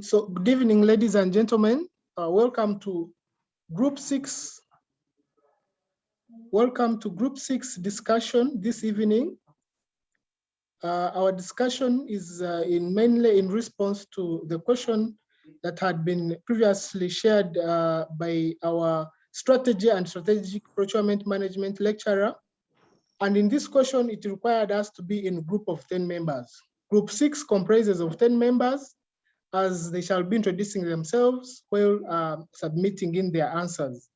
So good evening, ladies and gentlemen. Welcome to Group 6. Welcome to Group 6 discussion this evening. Our discussion is mainly in response to the question that had been previously shared by our strategy and strategic procurement management lecturer. And in this question, it required us to be in a group of 10 members. Group 6 comprises of 10 members, as they shall be introducing themselves while submitting in their answers.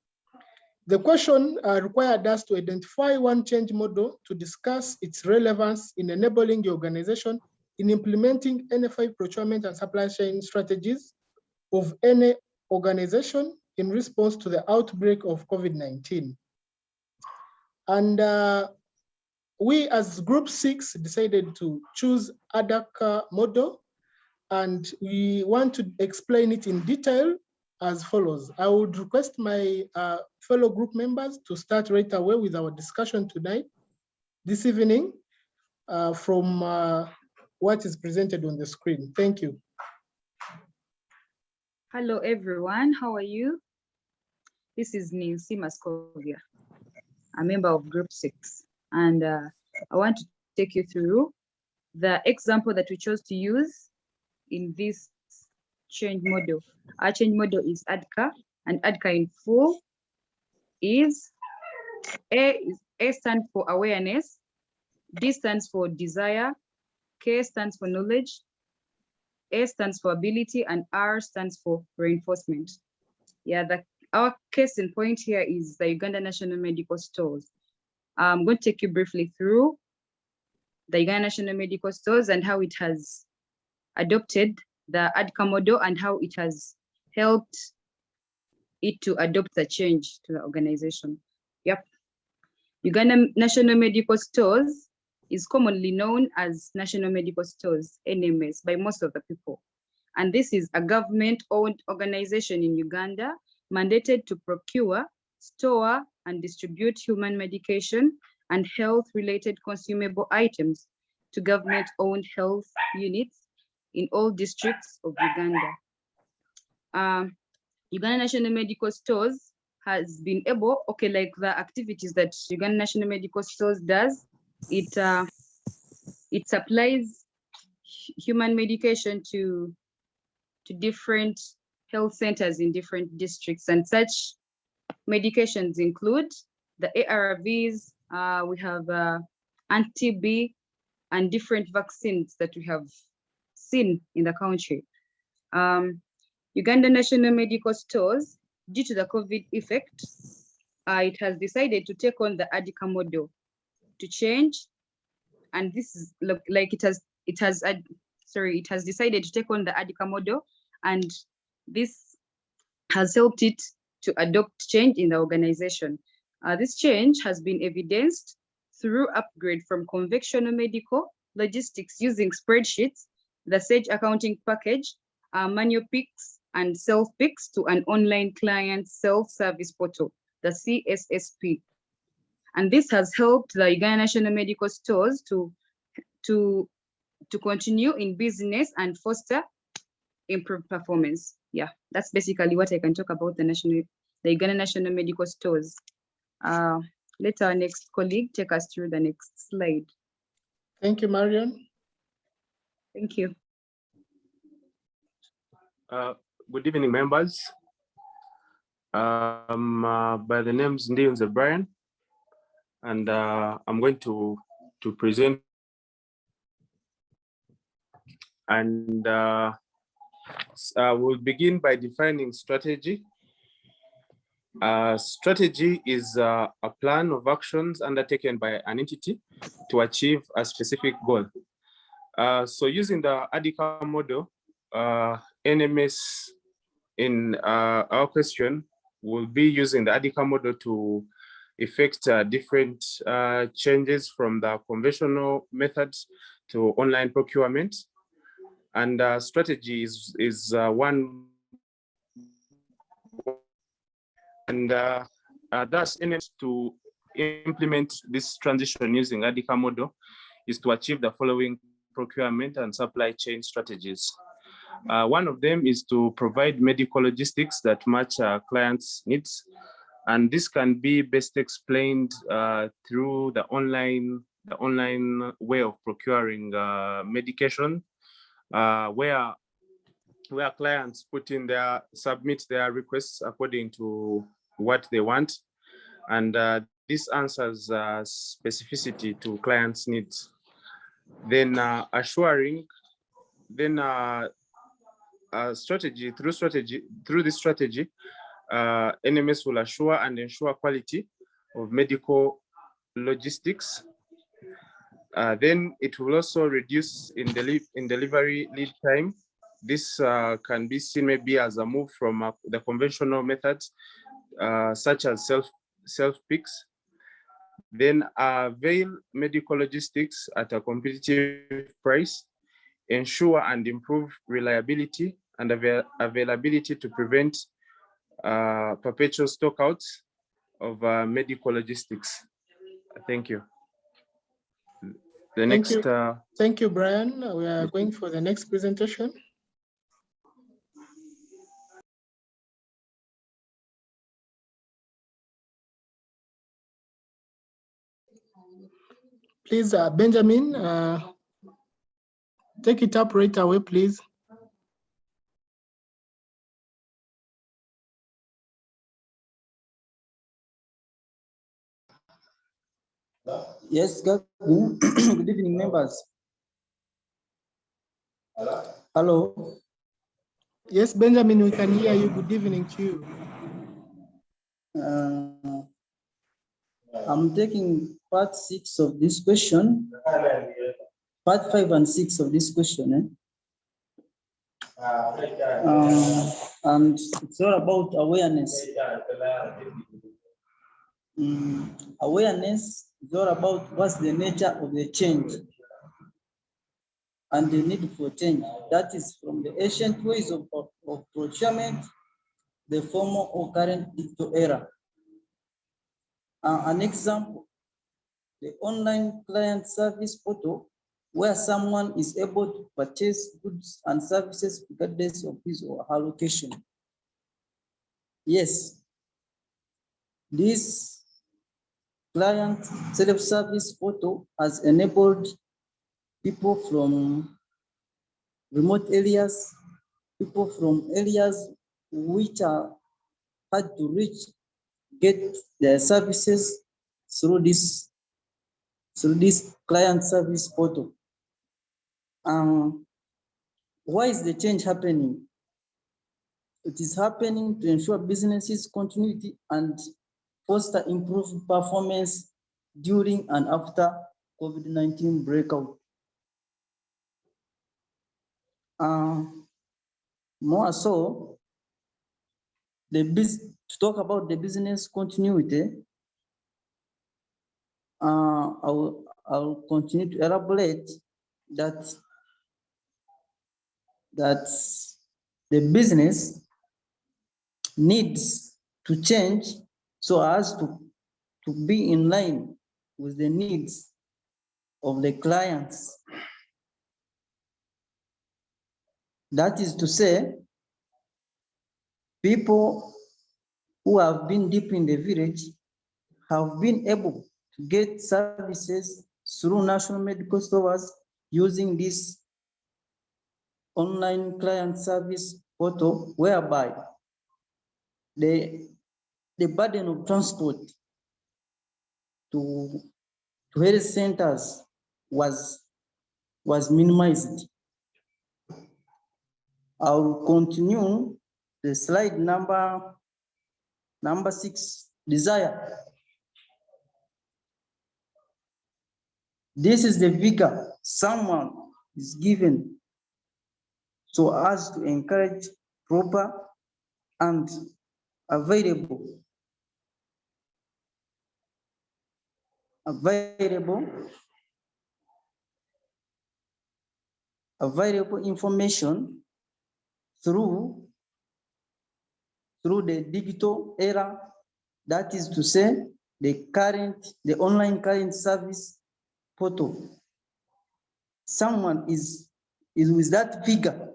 The question required us to identify one change model to discuss its relevance in enabling the organization in implementing NFI procurement and supply chain strategies of any organization in response to the outbreak of COVID-19. And we as Group 6 decided to choose Adkar model, and we want to explain it in detail as follows. I would request my fellow group members to start right away with our discussion this evening, from what is presented on the screen. Thank you. Hello, everyone. How are you? This is Nancy Mascovia, a member of Group 6. And I want to take you through the example that we chose to use in this change model. Our change model is Adkar, and Adkar in full is A stands for awareness, D stands for desire, K stands for knowledge, A stands for ability, and R stands for reinforcement. Yeah, our case in point here is the Uganda National Medical Stores. I'm going to take you briefly through the Uganda National Medical Stores and how it has adopted the Adkar model and how it has helped it to adopt the change to the organization. Yep. Uganda National Medical Stores is commonly known as National Medical Stores, NMS, by most of the people. And this is a government-owned organization in Uganda mandated to procure, store, and distribute human medication and health-related consumable items to government-owned health units in all districts of Uganda. Uganda National Medical Stores has been able, like the activities that Uganda National Medical Stores does, it supplies human medication to different health centers in different districts, and such medications include the ARVs, we have anti-B, and different vaccines that we have seen in the country. Uganda National Medical Stores, due to the COVID effect, it has decided to take on the Adkar model to change, and this is like it has decided to take on the Adkar model, and this has helped it to adopt change in the organization. This change has been evidenced through upgrade from conventional medical logistics using spreadsheets, the Sage accounting package, manual picks and self-picks, to an online client self-service portal, the CSSP. And this has helped the Uganda National Medical Stores to continue in business and foster improved performance. Yeah, that's basically what I can talk about the Uganda National Medical Stores. Let our next colleague take us through the next slide. Thank you, Marion. Thank you. Good evening, members. By the name's Ndiyunze Brian, and I'm going to present, and we'll begin by defining strategy. Strategy is a plan of actions undertaken by an entity to achieve a specific goal. So using the Adkar model, NMS in our question will be using the Adkar model to effect different changes from the conventional methods to online procurement. And strategy is one. And thus, to implement this transition using Adkar model, is to achieve the following procurement and supply chain strategies. One of them is to provide medical logistics that match our clients' needs. And this can be best explained through the online way of procuring medication, where clients submit their requests according to what they want, and this answers specificity to clients' needs. Then through this strategy, NMS will assure and ensure quality of medical logistics. Then it will also reduce in delivery lead time. This can be seen maybe as a move from the conventional methods, such as self-picks. Then avail medical logistics at a competitive price, ensure and improve reliability and availability to prevent perpetual stockouts of medical logistics. Thank you. Thank you, Brian. We are going for the next presentation. Please, Benjamin, take it up right away, please. Yes, good evening, members. Hello. Yes, Benjamin, we can hear you. Good evening to you. I'm taking part 6 of this question, part 5 and 6 of this question. And it's all about awareness. Awareness is all about what's the nature of the change and the need for change. That is from the ancient ways of procurement, the former or current digital era. An example, the online client service portal, where someone is able to purchase goods and services regardless of his or her location. Yes, this client self-service portal has enabled people from remote areas, people from areas which are hard to reach, get their services through this client service portal. Why is the change happening? It is happening to ensure businesses' continuity and foster improved performance during and after COVID-19 breakout. More so, to talk about the business continuity, I'll continue to elaborate that the business needs to change so as to be in line with the needs of the clients. That is to say, people who have been deep in the village have been able to get services through national medical stores using this online client service portal, whereby the burden of transport to health centers was minimized. I'll continue the slide number 6, desire. This is the vigor someone is given so as to encourage proper and available information through the digital era, that is to say the online current service portal. someone is with that figure,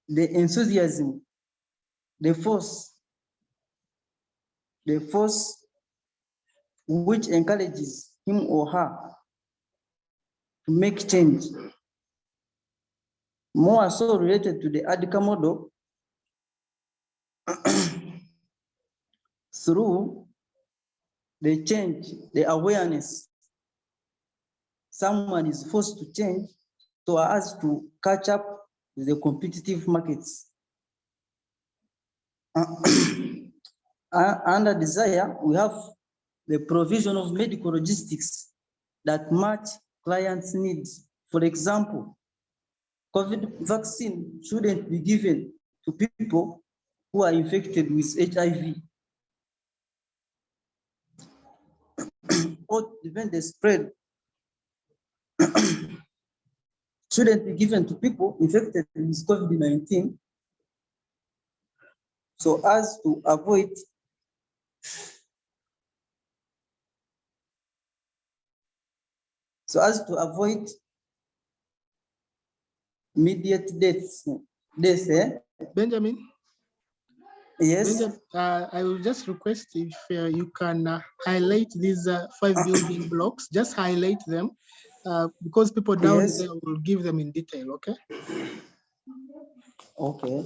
the enthusiasm, the force which encourages him or her to make change, more so related to the Adkar model, through the change, the awareness, someone is forced to change so as to catch up with the competitive markets. Under desire, we have the provision of medical logistics that match clients' needs. For example, COVID vaccine shouldn't be given to people who are infected with HIV or prevent the spread. Shouldn't be given to people infected with COVID-19 so as to avoid immediate deaths. Benjamin? Yes. Benjamin, I will just request if you can highlight these 5 building blocks, just highlight them because people down there will give them in detail, okay? Okay.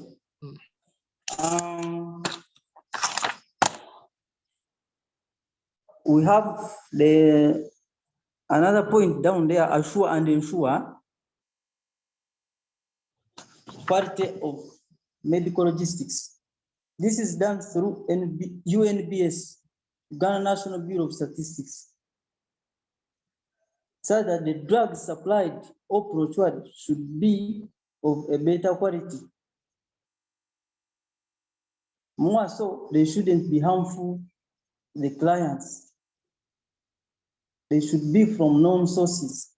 We have another point down there, assure and ensure quality of medical logistics. This is done through UNBS, Ghana National Bureau of Statistics, so that the drugs supplied or procured should be of a better quality. More so, they shouldn't be harmful to the clients. They should be from known sources.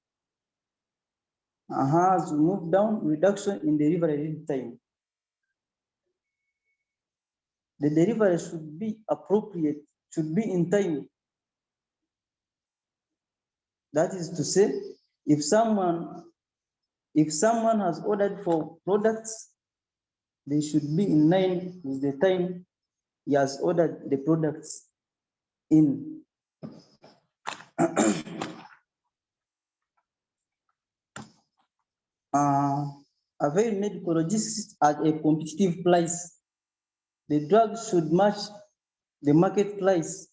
As we move down, reduction in delivery lead time. The delivery should be appropriate, should be in time. That is to say, if someone has ordered for products, they should be in line with the time he has ordered the products in. Avail medical logistics at a competitive price. The drugs should match the market price,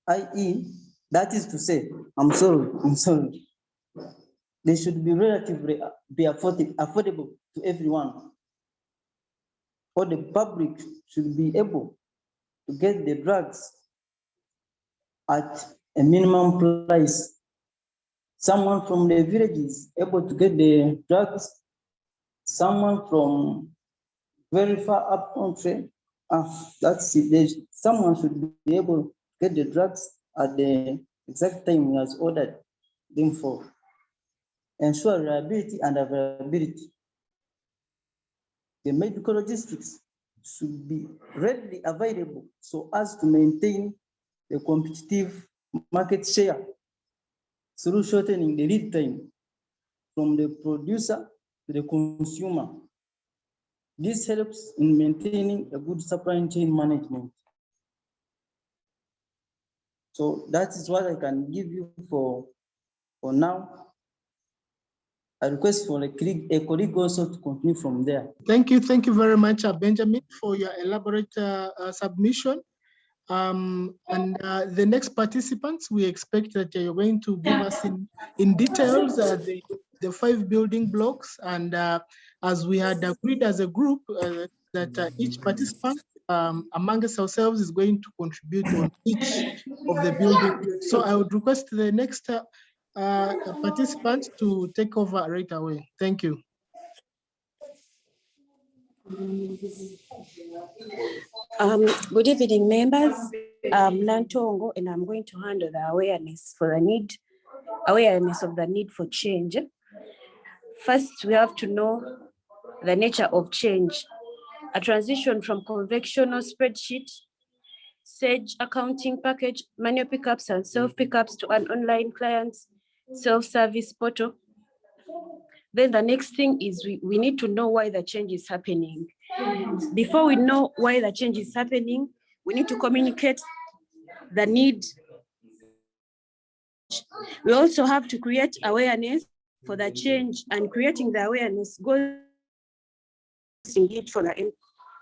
i.e., that is to say, I'm sorry. They should be relatively affordable to everyone. Or the public should be able to get the drugs at a minimum price. Someone from the village is able to get the drugs. Someone from very far up country, that's it. Someone should be able to get the drugs at the exact time he has ordered them for. Ensure reliability and availability. The medical logistics should be readily available so as to maintain the competitive market share through shortening the lead time from the producer to the consumer. This helps in maintaining a good supply chain management. So that is what I can give you for now. I request for a colleague also to continue from there. Thank you very much, Benjamin, for your elaborate submission. The next participants, we expect that you're going to give us in details the 5 building blocks, and as we had agreed as a group that each participant amongst ourselves is going to contribute on each of the building. So I would request the next participant to take over right away. Thank you. Good evening, members. I'm Nantongo, and I'm going to handle the awareness of the need for change. First, we have to know the nature of change. A transition from conventional spreadsheet, Sage accounting package, manual pickups and self pickups to an online client's self-service portal. Then the next thing is we need to know why the change is happening. Before we know why the change is happening, we need to communicate the need. We also have to create awareness for the change, and creating the awareness goes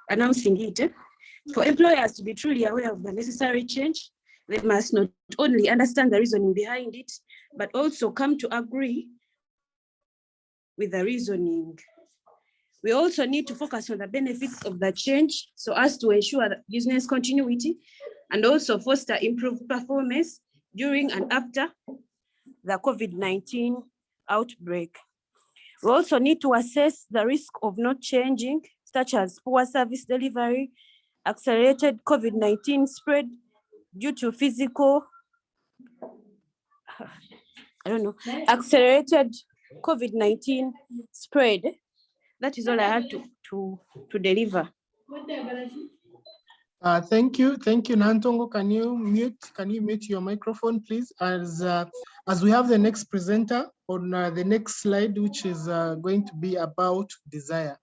announcing it. For employers to be truly aware of the necessary change, they must not only understand the reasoning behind it, but also come to agree with the reasoning. We also need to focus on the benefits of the change so as to ensure that business continuity and also foster improved performance during and after the COVID-19 outbreak. We also need to assess the risk of not changing, such as poor service delivery, accelerated COVID-19 spread due to accelerated COVID-19 spread. That is all I had to deliver. Thank you, Nantongo. Can you mute your microphone, please? As we have the next presenter on the next slide, which is going to be about desire.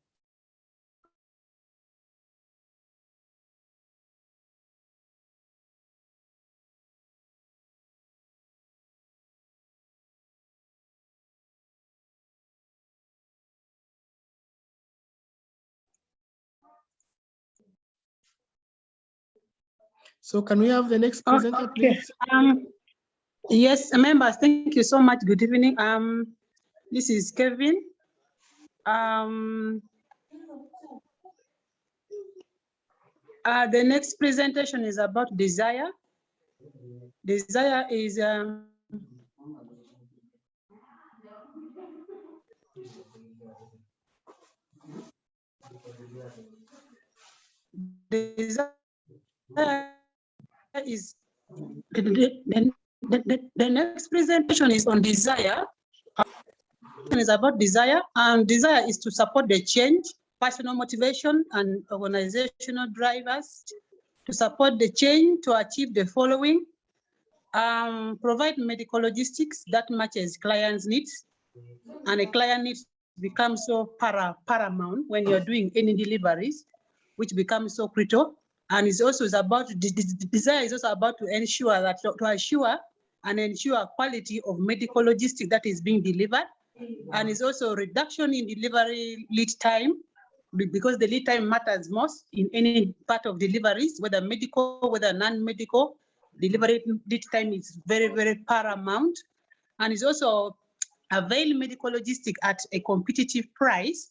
So can we have the next presenter, please? Yes, members, thank you so much. Good evening. This is Kevin. The next presentation is about desire. Desire is the next presentation is on desire. Is about desire, and desire is to support the change, personal motivation, and organizational drivers to support the change to achieve the following: provide medical logistics that matches clients' needs, and a client needs become so paramount when you're doing any deliveries, which becomes so critical. And it's also about desire is also about to ensure that ensure quality of medical logistics that is being delivered, and it's also reduction in delivery lead time, because the lead time matters most in any part of deliveries, whether medical, whether non-medical. Delivery lead time is very, very paramount, and it's also avail medical logistics at a competitive price,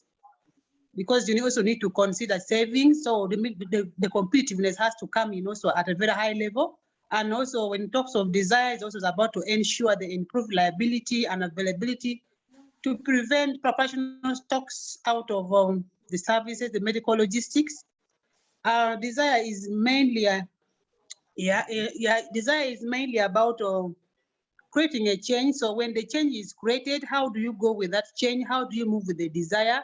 because you also need to consider savings. So the competitiveness has to come in also at a very high level. And also when talks of desire, it's also about to ensure the improved reliability and availability to prevent professional stocks out of the services, the medical logistics. Desire is mainly desire is mainly about creating a change. So when the change is created, how do you go with that change? How do you move with the desire?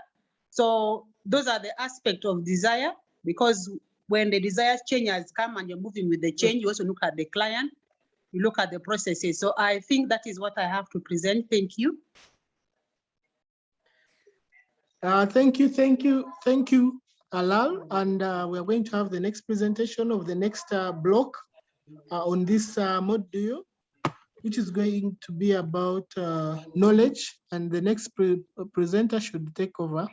So those are the aspects of desire, because when the desire change has come and you're moving with the change, you also look at the client, you look at the processes. So I think that is what I have to present. Thank you. Thank you, Alal. And we're going to have the next presentation of the next block on this module, which is going to be about knowledge. And the next presenter should take over.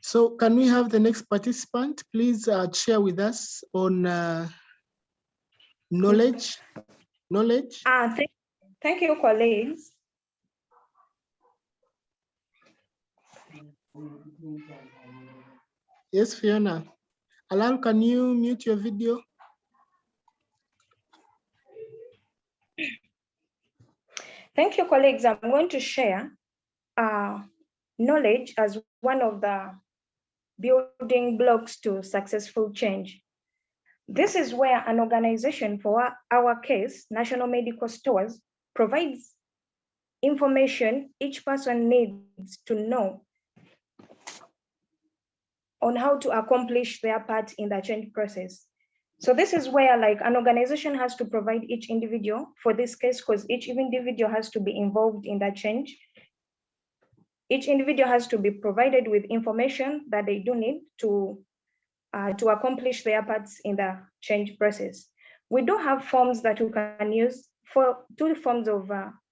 So can we have the next participant, please share with us on knowledge? Thank you, colleagues. Yes, Fiona. Alal, can you mute your video? Thank you, colleagues. I'm going to share knowledge as one of the building blocks to successful change. This is where an organization, for our case, National Medical Stores, provides information each person needs to know on how to accomplish their part in the change process. So this is where like an organization has to provide each individual for this case, because each individual has to be involved in that change. Each individual has to be provided with information that they do need to accomplish their parts in the change process. We do have forms that you can use for two forms of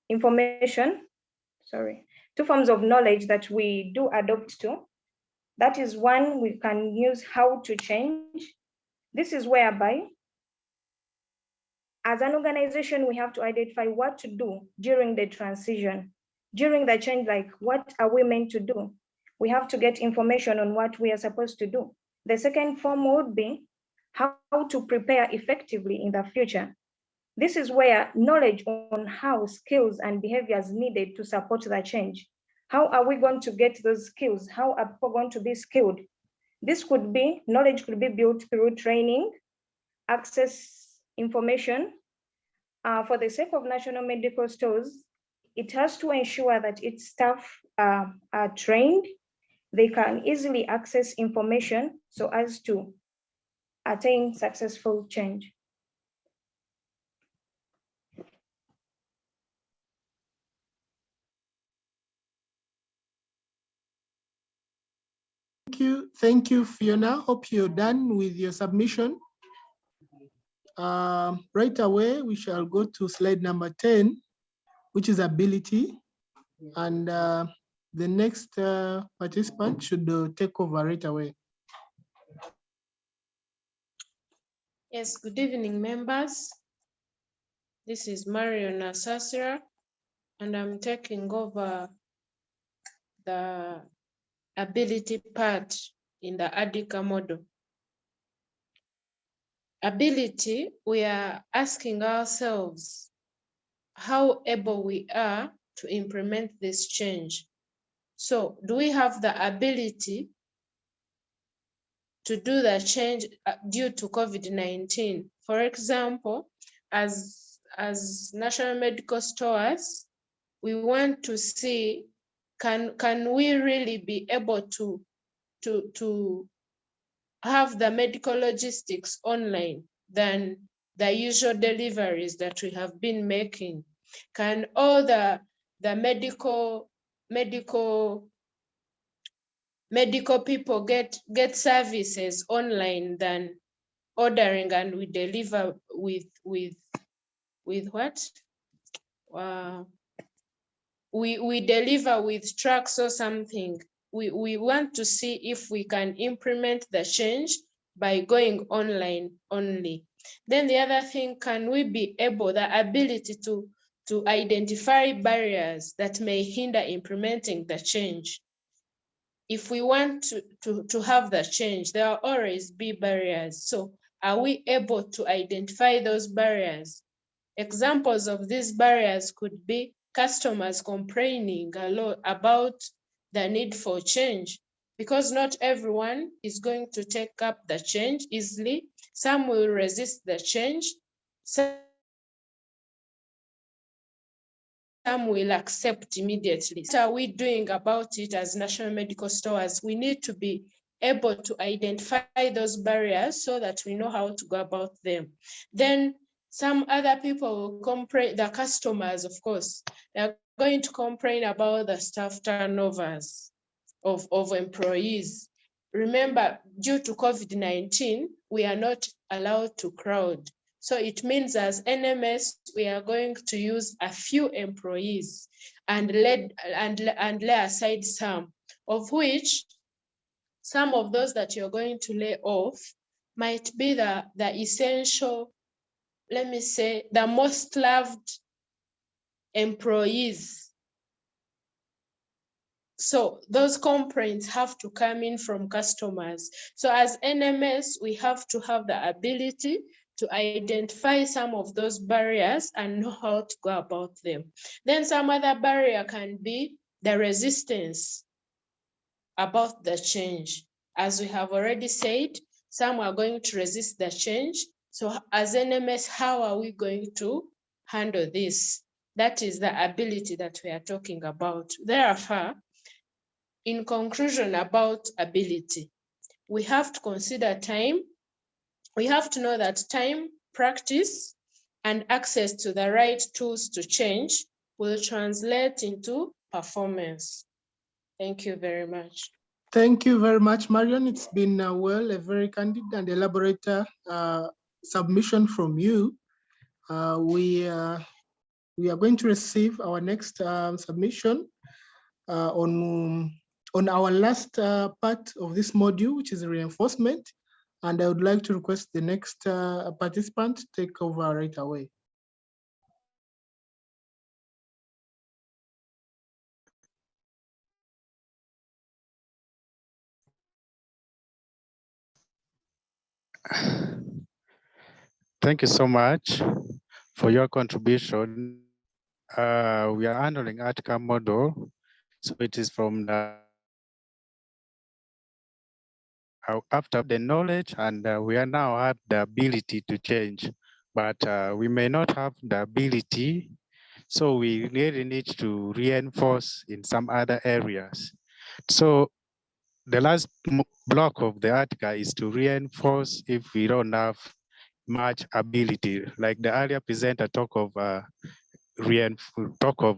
information, two forms of knowledge that we do adopt to. That is one, we can use how to change. This is whereby, as an organization, we have to identify what to do during the transition, during the change, like what are we meant to do? We have to get information on what we are supposed to do. The second form would be how to prepare effectively in the future. This is where knowledge on how skills and behaviors needed to support the change. How are we going to get those skills? How are people going to be skilled? This could be, knowledge could be built through training, access information. For the sake of National Medical Stores, it has to ensure that its staff are trained, they can easily access information so as to attain successful change. Thank you, Fiona. Hope you're done with your submission. Right away, we shall go to slide number 10, which is ability. And the next participant should take over right away. Yes, good evening, members. This is Marion Nasasira, and I'm taking over the ability part in the Adkar model. Ability, we are asking ourselves how able we are to implement this change. So, do we have the ability to do the change due to COVID-19? For example, as National Medical Stores, we want to see, can we really be able to have the medical logistics online than the usual deliveries that we have been making? Can all the medical people get services online than ordering and we deliver with what? We deliver with trucks or something. We want to see if we can implement the change by going online only. Then the other thing, can we be able, the ability to identify barriers that may hinder implementing the change? If we want to have the change, there will always be barriers. So are we able to identify those barriers? Examples of these barriers could be customers complaining a lot about the need for change, because not everyone is going to take up the change easily. Some will resist the change. Some will accept immediately. What are we doing about it as National Medical Stores? We need to be able to identify those barriers so that we know how to go about them. Then some other people will complain, the customers, of course, they're going to complain about the staff turnovers of employees. Remember, due to COVID-19, we are not allowed to crowd. So it means as NMS, we are going to use a few employees and lay aside some, of which some of those that you're going to lay off might be the essential, let me say, the most loved employees. So those complaints have to come in from customers. So as NMS, we have to have the ability to identify some of those barriers and know how to go about them. Then some other barrier can be the resistance about the change. As we have already said, Some are going to resist the change. So as NMS, how are we going to handle this? That is the ability that we are talking about. Therefore, in conclusion about ability, we have to consider time. We have to know that time, practice, and access to the right tools to change will translate into performance. Thank you very much. Thank you very much, Marion. It's been a very candid and elaborate submission from you. We are going to receive our next submission on our last part of this module, which is reinforcement. And I would like to request the next participant to take over right away. Thank you so much for your contribution. We are handling Adkar model. So it is from the after the knowledge, and we are now have the ability to change, but we may not have the ability. So we really need to reinforce in some other areas. So the last block of the Adkar is to reinforce if we don't have much ability. Like the earlier presenter talk of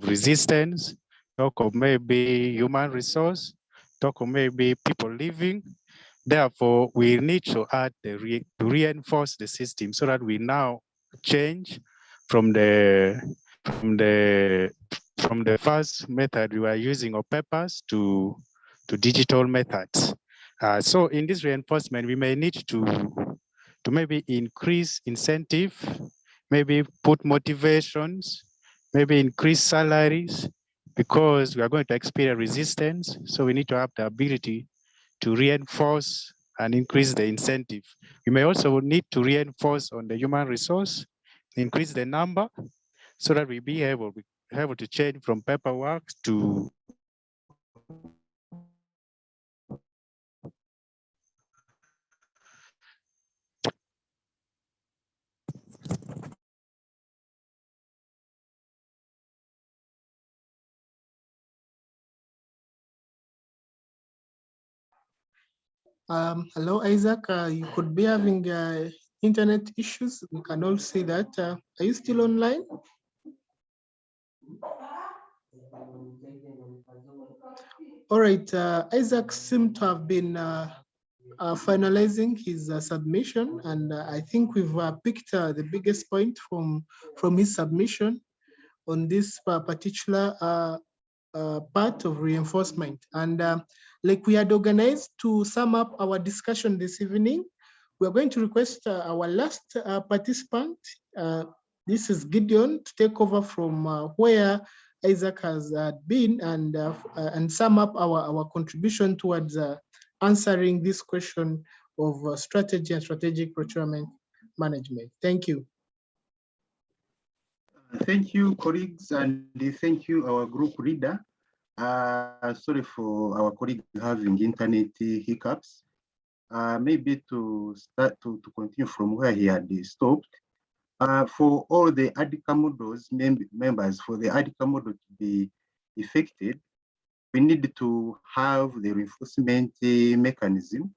resistance, talk of maybe human resource, talk of maybe people living. Therefore, we need to add to reinforce the system so that we now change from the first method we were using of papers to digital methods. So in this reinforcement, we may need to maybe increase incentive, maybe put motivations, maybe increase salaries, because we are going to experience resistance. So we need to have the ability to reinforce and increase the incentive. We may also need to reinforce on the human resource, increase the number, so that we be able to change from paperwork to Hello, Isaac. You could be having internet issues. We can all see that. Are you still online? All right. Isaac seemed to have been finalizing his submission, and I think we've picked the biggest point from his submission on this particular part of reinforcement. And like we had organized to sum up our discussion this evening, we're going to request our last participant. This is Gideon, to take over from where Isaac has been and sum up our contribution towards answering this question of strategy and strategic procurement management. Thank you. Thank you, colleagues, and thank you, our group leader. Sorry for our colleague having internet hiccups. Maybe to start to continue from where he had stopped. For all the Adkar models members, for the Adkar model to be effective, we need to have the reinforcement mechanism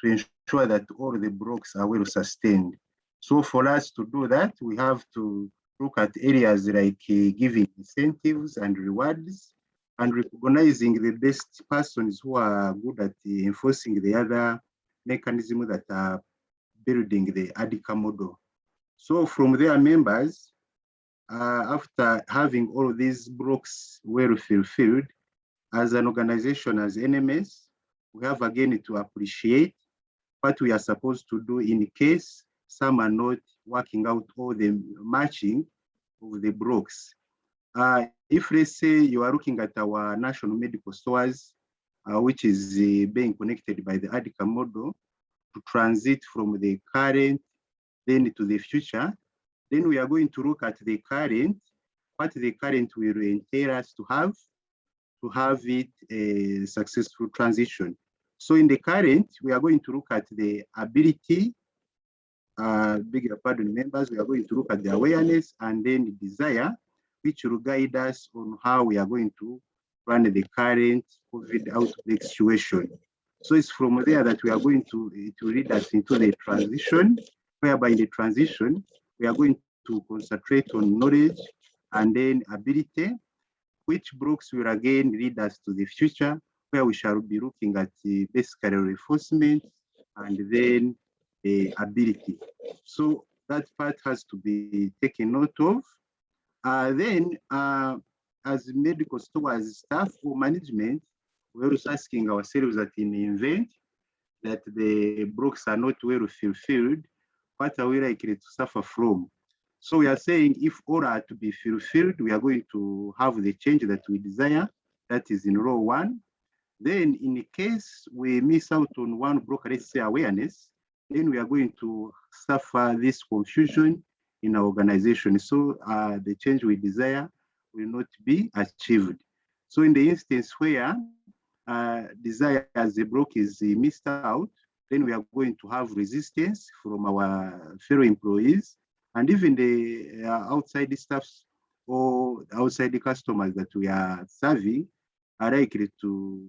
to ensure that all the blocks are well sustained. So for us to do that, we have to look at areas like giving incentives and rewards, and recognizing the best persons who are good at enforcing the other mechanisms that are building the Adkar model. So from their members, after having all these blocks well fulfilled, as an organization, as NMS, we have again to appreciate what we are supposed to do in case some are not working out all the matching of the blocks. If let's say you are looking at our national medical stores, which is being connected by the Adkar model to transit from the current then to the future, then we are going to look at the current, what the current will entail us to have it a successful transition. So in the current, we are going to look at the ability, beg your pardon, members, we are going to look at the awareness and then the desire, which will guide us on how we are going to run the current COVID outbreak situation. So it's from there that we are going to lead us into the transition, whereby in the transition, we are going to concentrate on knowledge and then ability, which blocks will again lead us to the future, where we shall be looking at the basically reinforcement and then the ability. So that part has to be taken note of. As medical stores staff or management, we're also asking ourselves that in the event that the blocks are not well fulfilled, what are we likely to suffer from? So we are saying if all are to be fulfilled, we are going to have the change that we desire, that is in row 1. Then in case we miss out on one block, let's say awareness, then we are going to suffer this confusion in our organization. So the change we desire will not be achieved. So in the instance where desire as a block is missed out, then we are going to have resistance from our fellow employees and even the outside staffs or outside the customers that we are serving are likely to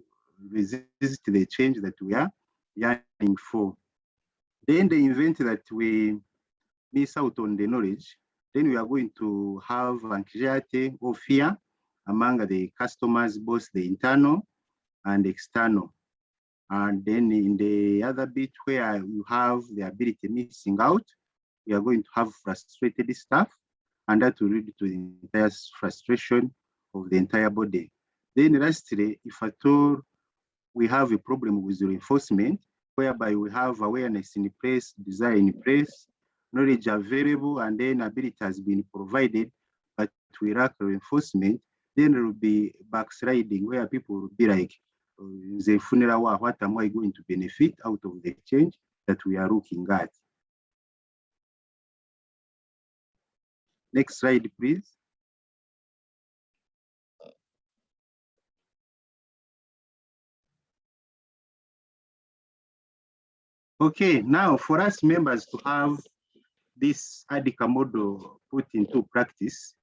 resist the change that we are yearning for. Then the event that we miss out on the knowledge, then we are going to have anxiety or fear among the customers, both the internal and external. And then in the other bit where you have the ability missing out, we are going to have frustrated staff, and that will lead to the entire frustration of the entire body. Then lastly, if at all we have a problem with reinforcement, whereby we have awareness in place, desire in place, knowledge available, and then ability has been provided, but we lack reinforcement, then there will be backsliding where people will be like, the funeral, what am I going to benefit out of the change that we are looking at? Next slide, please. Okay, now for us members to have this Adkar model put into practice,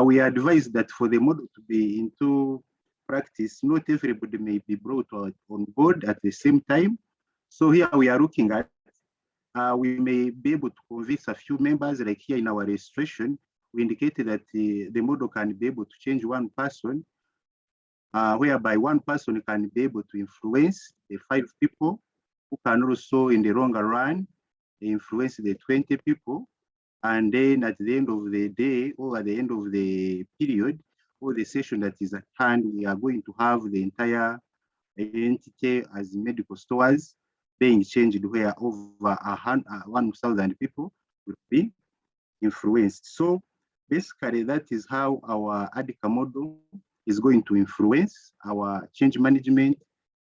we advise that for the model to be into practice, not everybody may be brought on board at the same time. So here we are looking at, we may be able to convince a few members, like here in our registration, we indicated that the model can be able to change one person, whereby one person can be able to influence the 5 people, who can also in the longer run influence the 20 people. And then at the end of the day or at the end of the period or the session that is at hand, we are going to have the entire entity as medical stores being changed, where over 1,000 people will be influenced. So basically that is how our Adkar model is going to influence our change management,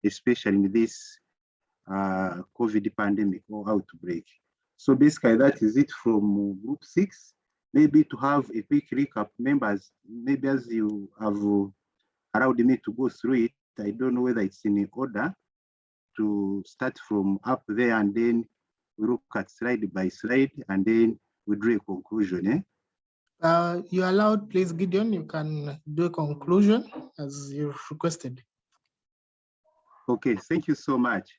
especially in this COVID pandemic or outbreak. So basically that is it from group 6. Maybe to have a quick recap, members, maybe as you have allowed me to go through it, I don't know whether it's in order to start from up there and then we look at slide by slide and then we draw a conclusion. You're allowed, please, Gideon, you can do a conclusion as you've requested. Okay, thank you so much.